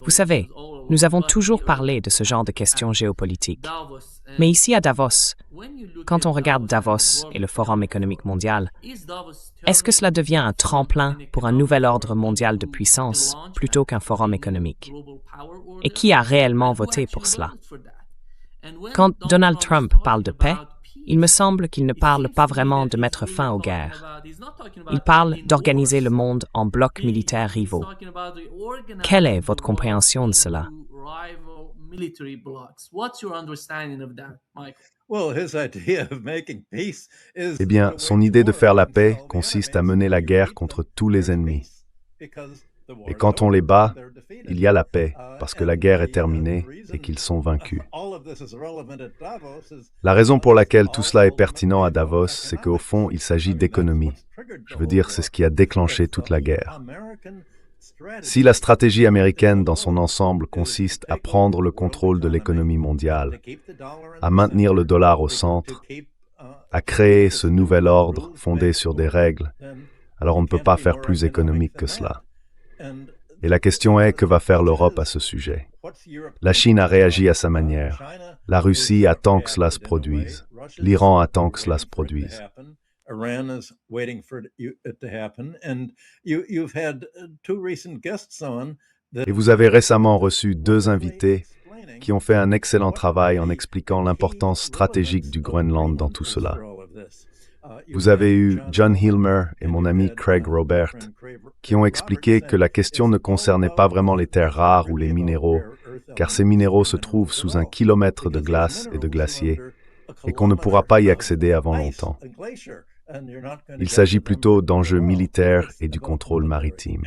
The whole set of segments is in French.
Vous savez, nous avons toujours parlé de ce genre de questions géopolitiques. Mais ici à Davos, quand on regarde Davos et le Forum économique mondial, est-ce que cela devient un tremplin pour un nouvel ordre mondial de puissance plutôt qu'un forum économique? Et qui a réellement voté pour cela? Quand Donald Trump parle de paix, il me semble qu'il ne parle pas vraiment de mettre fin aux guerres. Il parle d'organiser le monde en blocs militaires rivaux. Quelle est votre compréhension de cela? Eh bien, son idée de faire la paix consiste à mener la guerre contre tous les ennemis. Et quand on les bat, il y a la paix, parce que la guerre est terminée et qu'ils sont vaincus. La raison pour laquelle tout cela est pertinent à Davos, c'est qu'au fond, il s'agit d'économie. Je veux dire, c'est ce qui a déclenché toute la guerre. Si la stratégie américaine dans son ensemble consiste à prendre le contrôle de l'économie mondiale, à maintenir le dollar au centre, à créer ce nouvel ordre fondé sur des règles, alors on ne peut pas faire plus économique que cela. Et la question est, que va faire l'Europe à ce sujet? La Chine a réagi à sa manière. La Russie attend que cela se produise. L'Iran attend que cela se produise. Et vous avez récemment reçu deux invités qui ont fait un excellent travail en expliquant l'importance stratégique du Groenland dans tout cela. Vous avez eu John Hilmer et mon ami Craig Robert qui ont expliqué que la question ne concernait pas vraiment les terres rares ou les minéraux, car ces minéraux se trouvent sous 1 kilomètre de glace et de glaciers, et qu'on ne pourra pas y accéder avant longtemps. Il s'agit plutôt d'enjeux militaires et du contrôle maritime.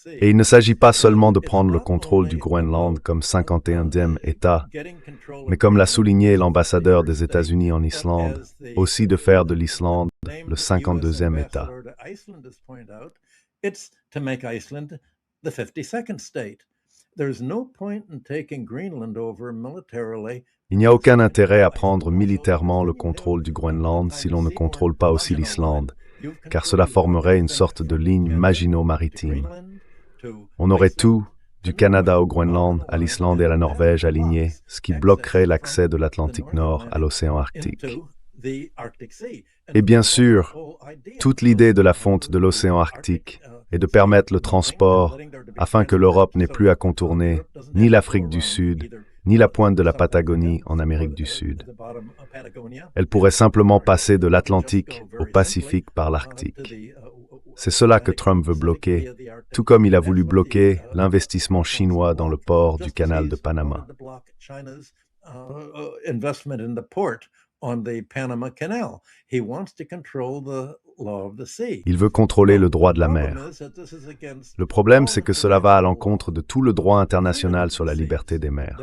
Et il ne s'agit pas seulement de prendre le contrôle du Groenland comme 51e État, mais comme l'a souligné l'ambassadeur des États-Unis en Islande, aussi de faire de l'Islande le 52e État. Il n'y a aucun intérêt à prendre militairement le contrôle du Groenland si l'on ne contrôle pas aussi l'Islande, car cela formerait une sorte de ligne Maginot-Maritime. On aurait tout, du Canada au Groenland, à l'Islande et à la Norvège alignés, ce qui bloquerait l'accès de l'Atlantique Nord à l'océan Arctique. Et bien sûr, toute l'idée de la fonte de l'océan Arctique est de permettre le transport afin que l'Europe n'ait plus à contourner ni l'Afrique du Sud, ni la pointe de la Patagonie en Amérique du Sud. Elle pourrait simplement passer de l'Atlantique au Pacifique par l'Arctique. C'est cela que Trump veut bloquer, tout comme il a voulu bloquer l'investissement chinois dans le port du canal de Panama. Il veut contrôler le droit de la mer. Le problème, c'est que cela va à l'encontre de tout le droit international sur la liberté des mers.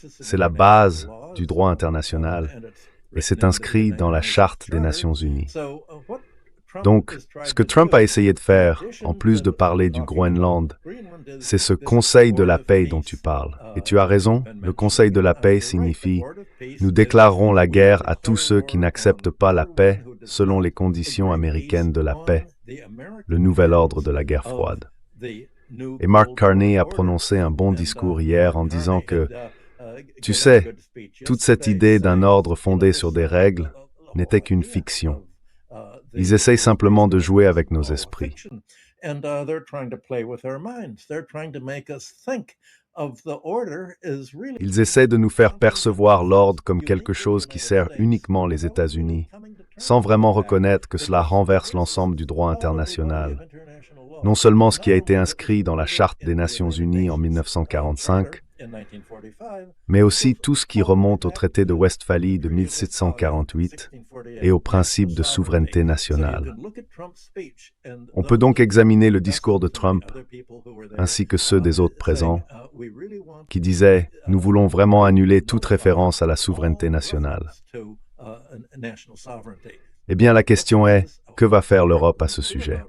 C'est la base du droit international et c'est inscrit dans la Charte des Nations Unies. Donc, ce que Trump a essayé de faire, en plus de parler du Groenland, c'est ce Conseil de la paix dont tu parles. Et tu as raison, le Conseil de la paix signifie « Nous déclarerons la guerre à tous ceux qui n'acceptent pas la paix selon les conditions américaines de la paix, le nouvel ordre de la guerre froide. » Et Mark Carney a prononcé un bon discours hier en disant que, tu sais, toute cette idée d'un ordre fondé sur des règles n'était qu'une fiction. Ils essayent simplement de jouer avec nos esprits. Ils essaient de nous faire percevoir l'ordre comme quelque chose qui sert uniquement les États-Unis, sans vraiment reconnaître que cela renverse l'ensemble du droit international. Non seulement ce qui a été inscrit dans la Charte des Nations Unies en 1945, mais aussi tout ce qui remonte au traité de Westphalie de 1748 et au principe de souveraineté nationale. On peut donc examiner le discours de Trump, ainsi que ceux des autres présents, qui disaient « Nous voulons vraiment annuler toute référence à la souveraineté nationale ». Eh bien, la question est, que va faire l'Europe à ce sujet?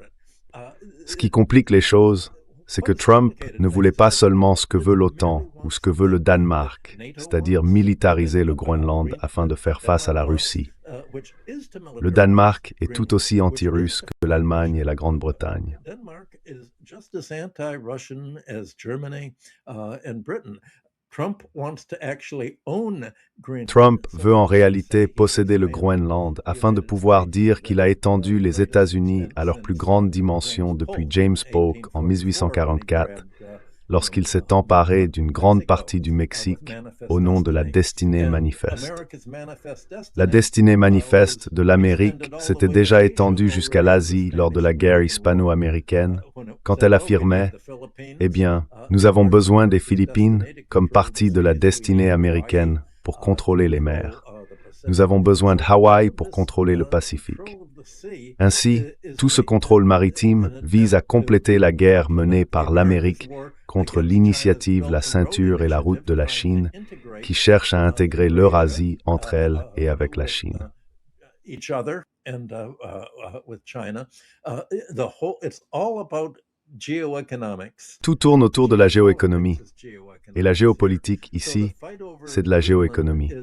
Ce qui complique les choses, c'est que Trump ne voulait pas seulement ce que veut l'OTAN ou ce que veut le Danemark, c'est-à-dire militariser le Groenland afin de faire face à la Russie. Le Danemark est tout aussi anti-russe que l'Allemagne et la Grande-Bretagne. Trump veut en réalité posséder le Groenland afin de pouvoir dire qu'il a étendu les États-Unis à leur plus grande dimension depuis James Polk en 1844, lorsqu'il s'est emparé d'une grande partie du Mexique au nom de la destinée manifeste. La destinée manifeste de l'Amérique s'était déjà étendue jusqu'à l'Asie lors de la guerre hispano-américaine, quand elle affirmait « Eh bien, nous avons besoin des Philippines comme partie de la destinée américaine pour contrôler les mers. Nous avons besoin de Hawaï pour contrôler le Pacifique. » Ainsi, tout ce contrôle maritime vise à compléter la guerre menée par l'Amérique contre l'initiative La Ceinture et la Route de la Chine, qui cherche à intégrer l'Eurasie entre elle et avec la Chine. Tout tourne autour de la géoéconomie. Et la géopolitique, ici, c'est de la géoéconomie.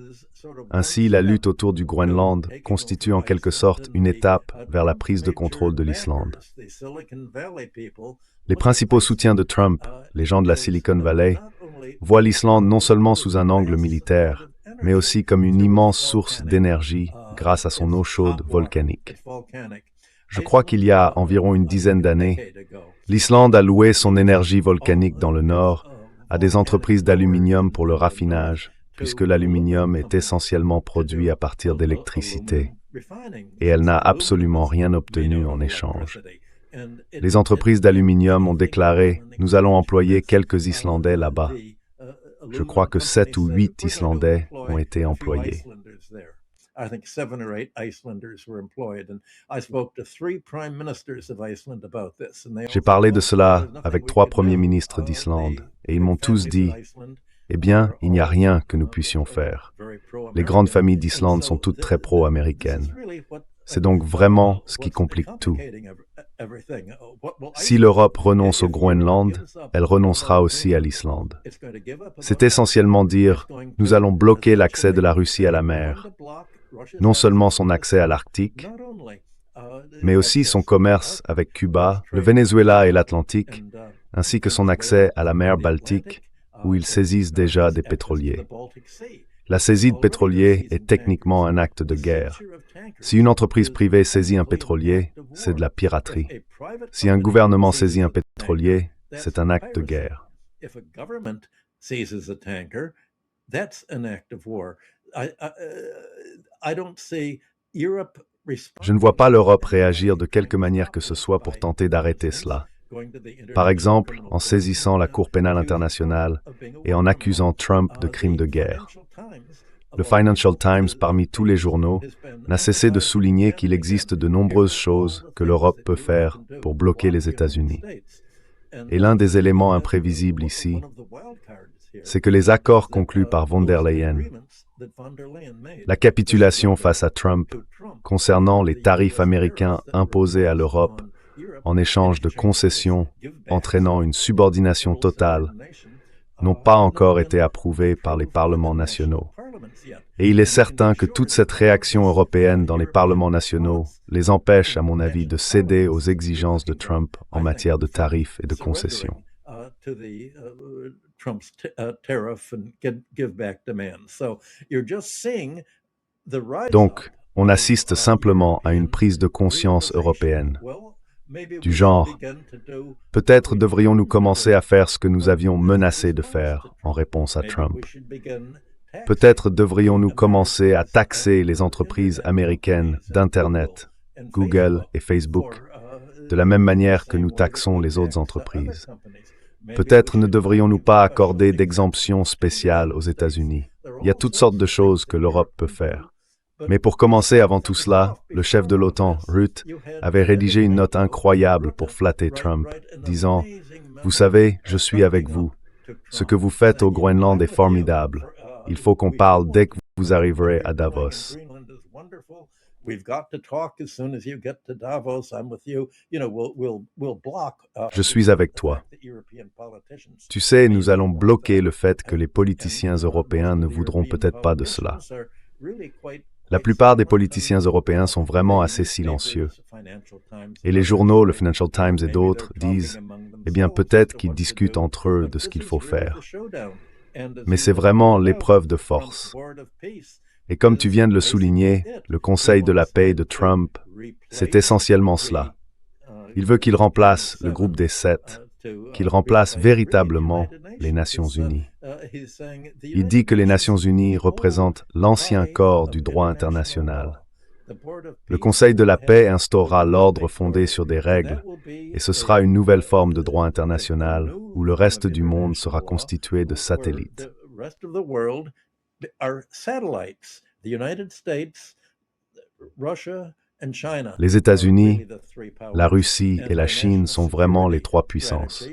Ainsi, la lutte autour du Groenland constitue en quelque sorte une étape vers la prise de contrôle de l'Islande. Les principaux soutiens de Trump, les gens de la Silicon Valley, voient l'Islande non seulement sous un angle militaire, mais aussi comme une immense source d'énergie grâce à son eau chaude volcanique. Je crois qu'il y a environ une dizaine d'années, l'Islande a loué son énergie volcanique dans le nord à des entreprises d'aluminium pour le raffinage, puisque l'aluminium est essentiellement produit à partir d'électricité, et elle n'a absolument rien obtenu en échange. Les entreprises d'aluminium ont déclaré « Nous allons employer quelques Islandais là-bas ». Je crois que 7 ou 8 Islandais ont été employés. J'ai parlé de cela avec 3 premiers ministres d'Islande, et ils m'ont tous dit « Eh bien, il n'y a rien que nous puissions faire. Les grandes familles d'Islande sont toutes très pro-américaines. C'est donc vraiment ce qui complique tout. Si l'Europe renonce au Groenland, elle renoncera aussi à l'Islande. C'est essentiellement dire « Nous allons bloquer l'accès de la Russie à la mer, non seulement son accès à l'Arctique, mais aussi son commerce avec Cuba, le Venezuela et l'Atlantique, ainsi que son accès à la mer Baltique, où ils saisissent déjà des pétroliers. La saisie de pétroliers est techniquement un acte de guerre. Si une entreprise privée saisit un pétrolier, c'est de la piraterie. Si un gouvernement saisit un pétrolier, c'est un acte de guerre. Je ne vois pas l'Europe réagir de quelque manière que ce soit pour tenter d'arrêter cela. Par exemple, en saisissant la Cour pénale internationale et en accusant Trump de crimes de guerre. Le Financial Times, parmi tous les journaux, n'a cessé de souligner qu'il existe de nombreuses choses que l'Europe peut faire pour bloquer les États-Unis. Et l'un des éléments imprévisibles ici, c'est que les accords conclus par von der Leyen, la capitulation face à Trump concernant les tarifs américains imposés à l'Europe en échange de concessions entraînant une subordination totale, n'ont pas encore été approuvés par les parlements nationaux. Et il est certain que toute cette réaction européenne dans les parlements nationaux les empêche, à mon avis, de céder aux exigences de Trump en matière de tarifs et de concessions. Donc, on assiste simplement à une prise de conscience européenne. Du genre, peut-être devrions-nous commencer à faire ce que nous avions menacé de faire en réponse à Trump. Peut-être devrions-nous commencer à taxer les entreprises américaines d'Internet, Google et Facebook, de la même manière que nous taxons les autres entreprises. Peut-être ne devrions-nous pas accorder d'exemptions spéciales aux États-Unis. Il y a toutes sortes de choses que l'Europe peut faire. Mais pour commencer, avant tout cela, le chef de l'OTAN, Rutte, avait rédigé une note incroyable pour flatter Trump, disant « Vous savez, je suis avec vous. Ce que vous faites au Groenland est formidable. Il faut qu'on parle dès que vous arriverez à Davos. » Je suis avec toi. Tu sais, nous allons bloquer le fait que les politiciens européens ne voudront peut-être pas de cela. La plupart des politiciens européens sont vraiment assez silencieux. Et les journaux, le Financial Times et d'autres, disent « Eh bien, peut-être qu'ils discutent entre eux de ce qu'il faut faire. » Mais c'est vraiment l'épreuve de force. Et comme tu viens de le souligner, le Conseil de la paix de Trump, c'est essentiellement cela. Il veut qu'il remplace le groupe des 7, qu'il remplace véritablement les Nations Unies. Il dit que les Nations Unies représentent l'ancien corps du droit international. Le Conseil de la paix instaurera l'ordre fondé sur des règles, et ce sera une nouvelle forme de droit international où le reste du monde sera constitué de satellites. Les États-Unis, la Russie et la Chine sont vraiment les trois puissances.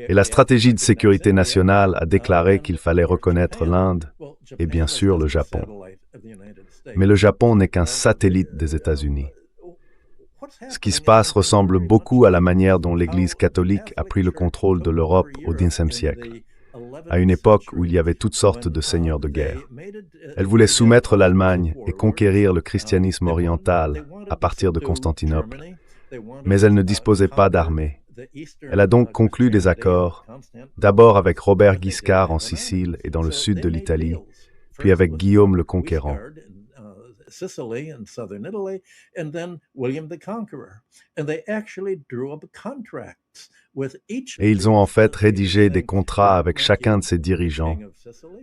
Et la stratégie de sécurité nationale a déclaré qu'il fallait reconnaître l'Inde et bien sûr le Japon. Mais le Japon n'est qu'un satellite des États-Unis. Ce qui se passe ressemble beaucoup à la manière dont l'Église catholique a pris le contrôle de l'Europe au XXe siècle, à une époque où il y avait toutes sortes de seigneurs de guerre. Elle voulait soumettre l'Allemagne et conquérir le christianisme oriental à partir de Constantinople, mais elle ne disposait pas d'armée. Elle a donc conclu des accords, d'abord avec Robert Guiscard en Sicile et dans le sud de l'Italie, puis avec Guillaume le Conquérant. Et ils ont en fait rédigé des contrats avec chacun de ces dirigeants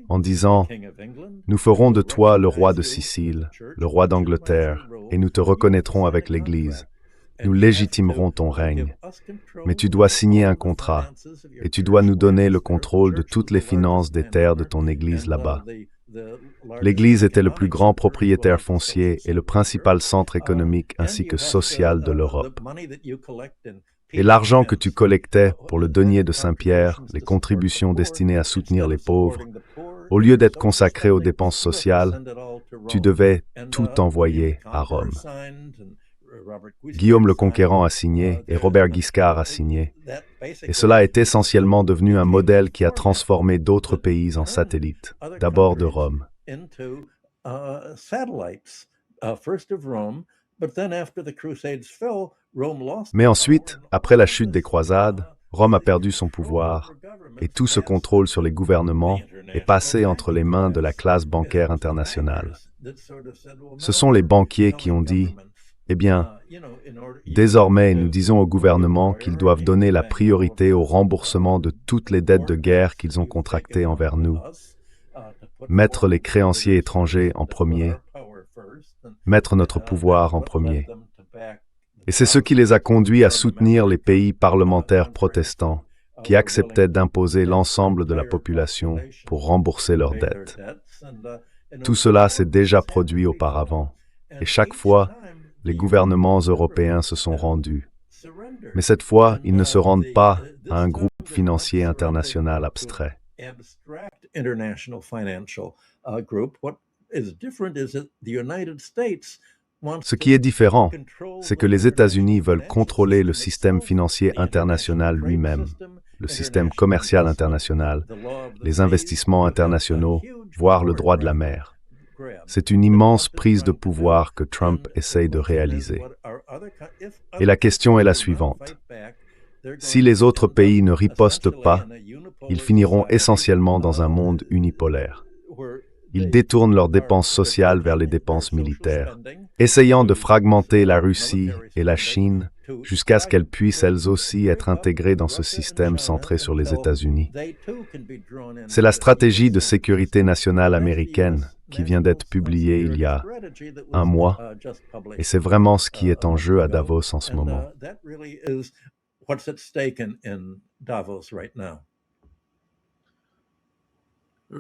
en disant « Nous ferons de toi le roi de Sicile, le roi d'Angleterre, et nous te reconnaîtrons avec l'Église. Nous légitimerons ton règne. Mais tu dois signer un contrat, et tu dois nous donner le contrôle de toutes les finances des terres de ton Église là-bas. » L'Église était le plus grand propriétaire foncier et le principal centre économique ainsi que social de l'Europe. Et l'argent que tu collectais pour le denier de Saint-Pierre, les contributions destinées à soutenir les pauvres, au lieu d'être consacrées aux dépenses sociales, tu devais tout envoyer à Rome. Guillaume le Conquérant a signé et Robert Guiscard a signé. Et cela est essentiellement devenu un modèle qui a transformé d'autres pays en satellites, d'abord de Rome. Mais ensuite, après la chute des croisades, Rome a perdu son pouvoir et tout ce contrôle sur les gouvernements est passé entre les mains de la classe bancaire internationale. Ce sont les banquiers qui ont dit « Eh bien, désormais, nous disons au gouvernement qu'ils doivent donner la priorité au remboursement de toutes les dettes de guerre qu'ils ont contractées envers nous, mettre les créanciers étrangers en premier, mettre notre pouvoir en premier. » Et c'est ce qui les a conduits à soutenir les pays parlementaires protestants qui acceptaient d'imposer l'ensemble de la population pour rembourser leurs dettes. Tout cela s'est déjà produit auparavant, et chaque fois, les gouvernements européens se sont rendus. Mais cette fois, ils ne se rendent pas à un groupe financier international abstrait. Ce qui est différent, c'est que les États-Unis veulent contrôler le système financier international lui-même, le système commercial international, les investissements internationaux, voire le droit de la mer. C'est une immense prise de pouvoir que Trump essaye de réaliser. Et la question est la suivante. Si les autres pays ne ripostent pas, ils finiront essentiellement dans un monde unipolaire. Ils détournent leurs dépenses sociales vers les dépenses militaires, essayant de fragmenter la Russie et la Chine jusqu'à ce qu'elles puissent elles aussi être intégrées dans ce système centré sur les États-Unis. C'est la stratégie de sécurité nationale américaine qui vient d'être publiée il y a un mois, et c'est vraiment ce qui est en jeu à Davos en ce moment.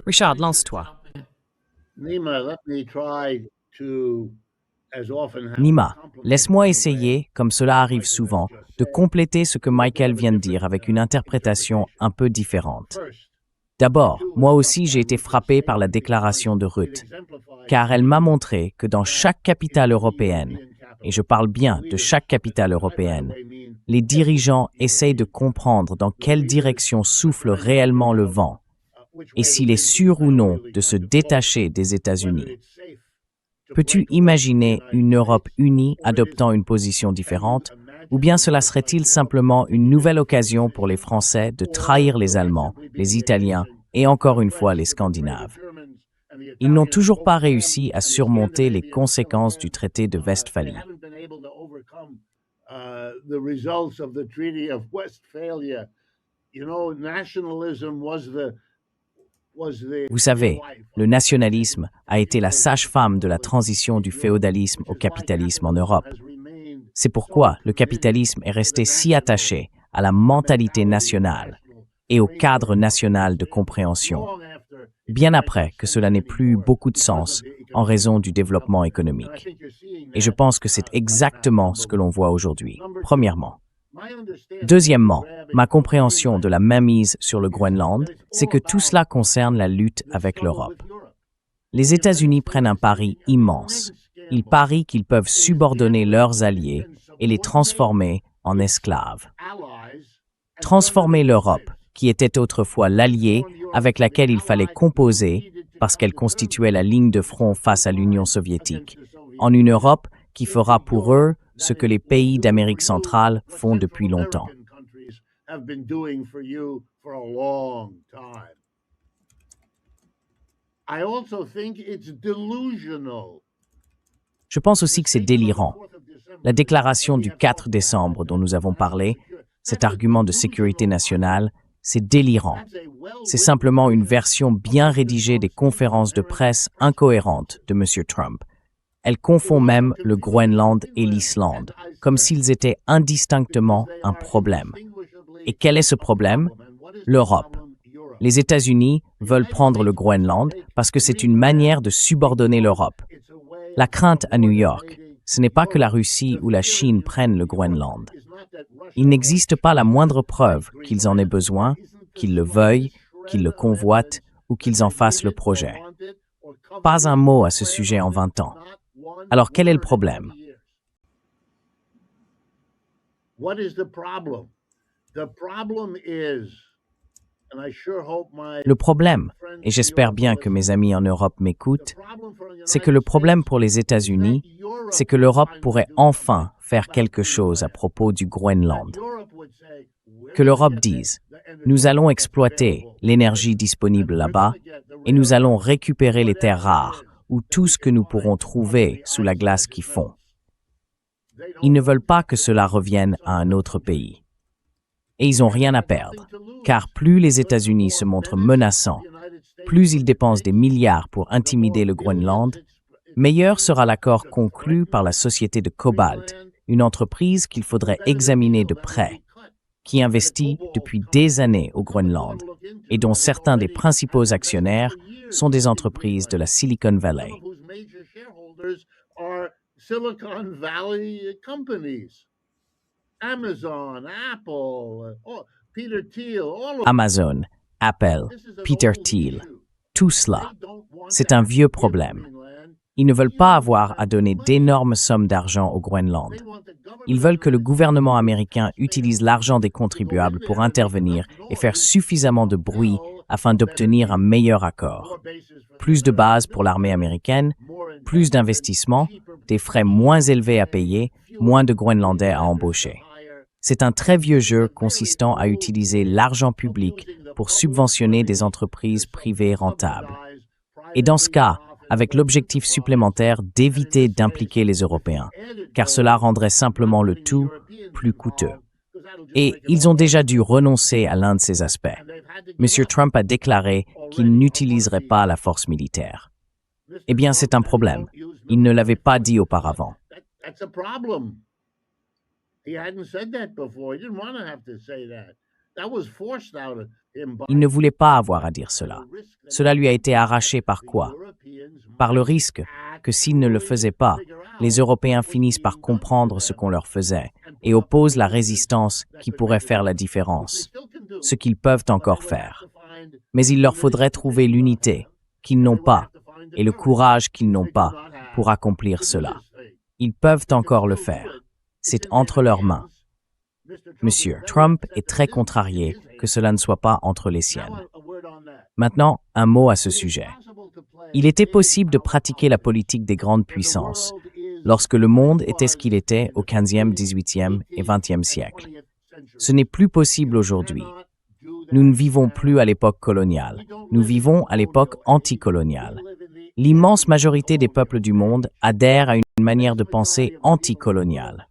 Richard, lance-toi. Nima, laisse-moi essayer, comme cela arrive souvent, de compléter ce que Michael vient de dire avec une interprétation un peu différente. D'abord, moi aussi j'ai été frappé par la déclaration de Rutte, car elle m'a montré que dans chaque capitale européenne, et je parle bien de chaque capitale européenne, les dirigeants essayent de comprendre dans quelle direction souffle réellement le vent, et s'il est sûr ou non de se détacher des États-Unis. Peux-tu imaginer une Europe unie adoptant une position différente, ou bien cela serait-il simplement une nouvelle occasion pour les Français de trahir les Allemands, les Italiens et encore une fois les Scandinaves? Ils n'ont toujours pas réussi à surmonter les conséquences du traité de Westphalie. Vous savez, le nationalisme a été la sage-femme de la transition du féodalisme au capitalisme en Europe. C'est pourquoi le capitalisme est resté si attaché à la mentalité nationale et au cadre national de compréhension, bien après que cela n'ait plus beaucoup de sens en raison du développement économique. Et je pense que c'est exactement ce que l'on voit aujourd'hui, premièrement. Deuxièmement, ma compréhension de la mainmise sur le Groenland, c'est que tout cela concerne la lutte avec l'Europe. Les États-Unis prennent un pari immense. Ils parient qu'ils peuvent subordonner leurs alliés et les transformer en esclaves. Transformer l'Europe, qui était autrefois l'allié avec laquelle il fallait composer parce qu'elle constituait la ligne de front face à l'Union soviétique, en une Europe qui fera pour eux ce que les pays d'Amérique centrale font depuis longtemps. Je pense aussi que c'est délirant. La déclaration du 4 décembre dont nous avons parlé, cet argument de sécurité nationale, c'est délirant. C'est simplement une version bien rédigée des conférences de presse incohérentes de M. Trump. Elle confond même le Groenland et l'Islande, comme s'ils étaient indistinctement un problème. Et quel est ce problème? L'Europe. Les États-Unis veulent prendre le Groenland parce que c'est une manière de subordonner l'Europe. La crainte à New York, ce n'est pas que la Russie ou la Chine prennent le Groenland. Il n'existe pas la moindre preuve qu'ils en aient besoin, qu'ils le veuillent, qu'ils le convoitent ou qu'ils en fassent le projet. Pas un mot à ce sujet en 20 ans. Alors quel est le problème? Le problème, et j'espère bien que mes amis en Europe m'écoutent, c'est que le problème pour les États-Unis, c'est que l'Europe pourrait enfin faire quelque chose à propos du Groenland. Que l'Europe dise, nous allons exploiter l'énergie disponible là-bas et nous allons récupérer les terres rares ou tout ce que nous pourrons trouver sous la glace qui fond. Ils ne veulent pas que cela revienne à un autre pays. Et ils n'ont rien à perdre, car plus les États-Unis se montrent menaçants, plus ils dépensent des milliards pour intimider le Groenland, meilleur sera l'accord conclu par la société de Cobalt, une entreprise qu'il faudrait examiner de près, qui investit depuis des années au Groenland et dont certains des principaux actionnaires sont des entreprises de la Silicon Valley. Amazon, Apple, Peter Thiel, tout cela, c'est un vieux problème. Ils ne veulent pas avoir à donner d'énormes sommes d'argent au Groenland. Ils veulent que le gouvernement américain utilise l'argent des contribuables pour intervenir et faire suffisamment de bruit afin d'obtenir un meilleur accord. Plus de bases pour l'armée américaine, plus d'investissements, des frais moins élevés à payer, moins de Groenlandais à embaucher. C'est un très vieux jeu consistant à utiliser l'argent public pour subventionner des entreprises privées rentables. Et dans ce cas, avec l'objectif supplémentaire d'éviter d'impliquer les Européens, car cela rendrait simplement le tout plus coûteux. Et ils ont déjà dû renoncer à l'un de ces aspects. M. Trump a déclaré qu'il n'utiliserait pas la force militaire. Eh bien, c'est un problème. Il ne l'avait pas dit auparavant. Il ne voulait pas avoir à dire cela. Cela lui a été arraché par quoi? Par le risque que s'il ne le faisait pas, les Européens finissent par comprendre ce qu'on leur faisait et opposent la résistance qui pourrait faire la différence, ce qu'ils peuvent encore faire. Mais il leur faudrait trouver l'unité qu'ils n'ont pas et le courage qu'ils n'ont pas pour accomplir cela. Ils peuvent encore le faire. C'est entre leurs mains. Monsieur Trump est très contrarié que cela ne soit pas entre les siennes. Maintenant, un mot à ce sujet. Il était possible de pratiquer la politique des grandes puissances lorsque le monde était ce qu'il était au XVe, XVIIIe et XXe siècle. Ce n'est plus possible aujourd'hui. Nous ne vivons plus à l'époque coloniale. Nous vivons à l'époque anticoloniale. L'immense majorité des peuples du monde adhèrent à une manière de penser anticoloniale.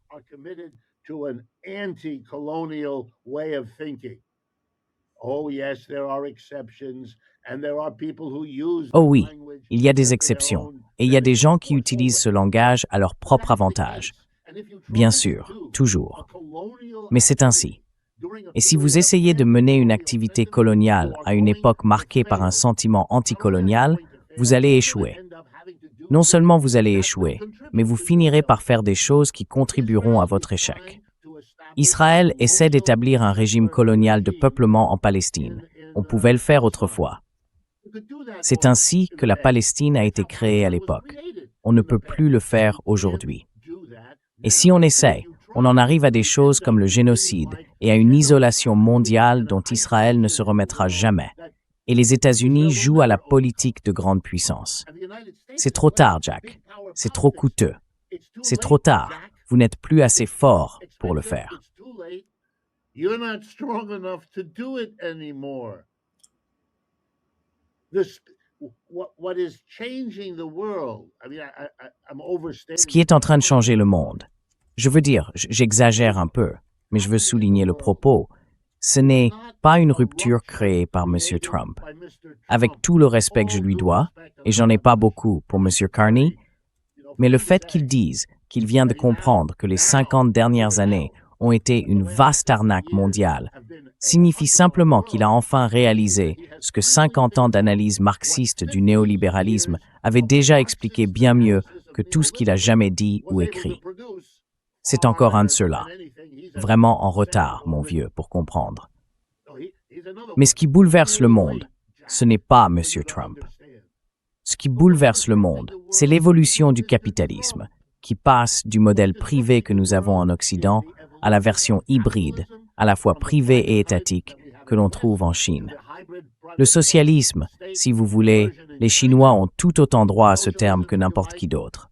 Oh oui, il y a des exceptions, et il y a des gens qui utilisent ce langage à leur propre avantage. Bien sûr, toujours. Mais c'est ainsi. Et si vous essayez de mener une activité coloniale à une époque marquée par un sentiment anticolonial, vous allez échouer. Non seulement vous allez échouer, mais vous finirez par faire des choses qui contribueront à votre échec. Israël essaie d'établir un régime colonial de peuplement en Palestine. On pouvait le faire autrefois. C'est ainsi que la Palestine a été créée à l'époque. On ne peut plus le faire aujourd'hui. Et si on essaie, on en arrive à des choses comme le génocide et à une isolation mondiale dont Israël ne se remettra jamais. Et les États-Unis jouent à la politique de grande puissance. C'est trop tard, Jack. C'est trop coûteux. C'est trop tard. Vous n'êtes plus assez fort pour le faire. Ce qui est en train de changer le monde, je veux dire, j'exagère un peu, mais je veux souligner le propos. Ce n'est pas une rupture créée par M. Trump. Avec tout le respect que je lui dois, et j'en ai pas beaucoup pour M. Carney, mais le fait qu'il dise qu'il vient de comprendre que les 50 dernières années ont été une vaste arnaque mondiale signifie simplement qu'il a enfin réalisé ce que 50 ans d'analyse marxiste du néolibéralisme avaient déjà expliqué bien mieux que tout ce qu'il a jamais dit ou écrit. C'est encore un de ceux-là. Vraiment en retard, mon vieux, pour comprendre. Mais ce qui bouleverse le monde, ce n'est pas M. Trump. Ce qui bouleverse le monde, c'est l'évolution du capitalisme, qui passe du modèle privé que nous avons en Occident à la version hybride, à la fois privée et étatique, que l'on trouve en Chine. Le socialisme, si vous voulez, les Chinois ont tout autant droit à ce terme que n'importe qui d'autre.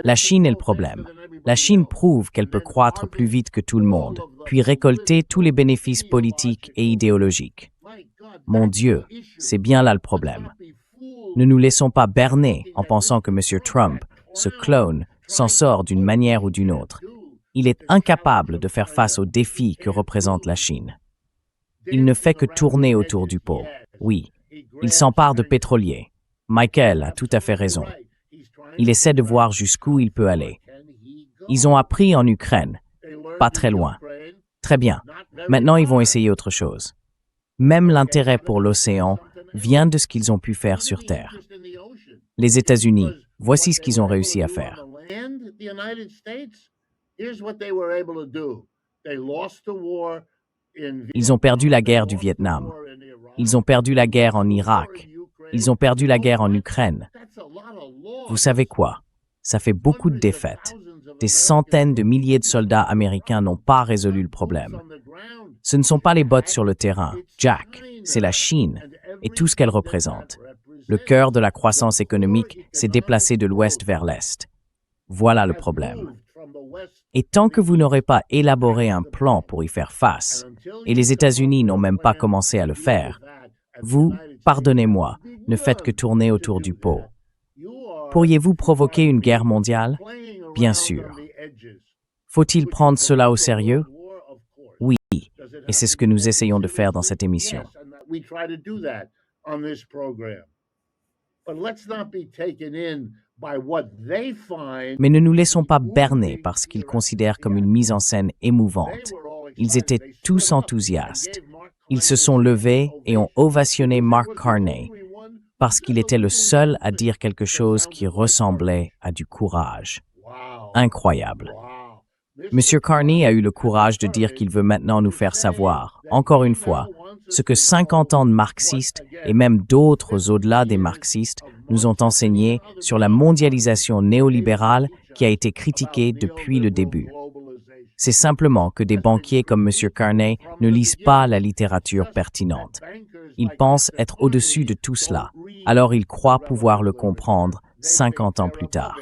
La Chine est le problème. La Chine prouve qu'elle peut croître plus vite que tout le monde, puis récolter tous les bénéfices politiques et idéologiques. Mon Dieu, c'est bien là le problème. Ne nous laissons pas berner en pensant que M. Trump, ce clone, s'en sort d'une manière ou d'une autre. Il est incapable de faire face aux défis que représente la Chine. Il ne fait que tourner autour du pot. Oui, il s'empare de pétroliers. Michael a tout à fait raison. Il essaie de voir jusqu'où il peut aller. Ils ont appris en Ukraine, pas très loin. Très bien. Maintenant, ils vont essayer autre chose. Même l'intérêt pour l'océan vient de ce qu'ils ont pu faire sur Terre. Les États-Unis, voici ce qu'ils ont réussi à faire. Ils ont perdu la guerre du Vietnam. Ils ont perdu la guerre en Irak. Ils ont perdu la guerre en Ukraine. Vous savez quoi? Ça fait beaucoup de défaites. Des centaines de milliers de soldats américains n'ont pas résolu le problème. Ce ne sont pas les bottes sur le terrain, Jack, c'est la Chine et tout ce qu'elle représente. Le cœur de la croissance économique s'est déplacé de l'ouest vers l'est. Voilà le problème. Et tant que vous n'aurez pas élaboré un plan pour y faire face, et les États-Unis n'ont même pas commencé à le faire, vous, pardonnez-moi, ne faites que tourner autour du pot. Pourriez-vous provoquer une guerre mondiale? Bien sûr. Faut-il prendre cela au sérieux? Oui, et c'est ce que nous essayons de faire dans cette émission. Mais ne nous laissons pas berner par ce qu'ils considèrent comme une mise en scène émouvante. Ils étaient tous enthousiastes. Ils se sont levés et ont ovationné Mark Carney parce qu'il était le seul à dire quelque chose qui ressemblait à du courage. Incroyable. Monsieur Carney a eu le courage de dire qu'il veut maintenant nous faire savoir, encore une fois, ce que 50 ans de marxistes et même d'autres au-delà des marxistes nous ont enseigné sur la mondialisation néolibérale qui a été critiquée depuis le début. C'est simplement que des banquiers comme M. Carney ne lisent pas la littérature pertinente. Ils pensent être au-dessus de tout cela, alors ils croient pouvoir le comprendre 50 ans plus tard.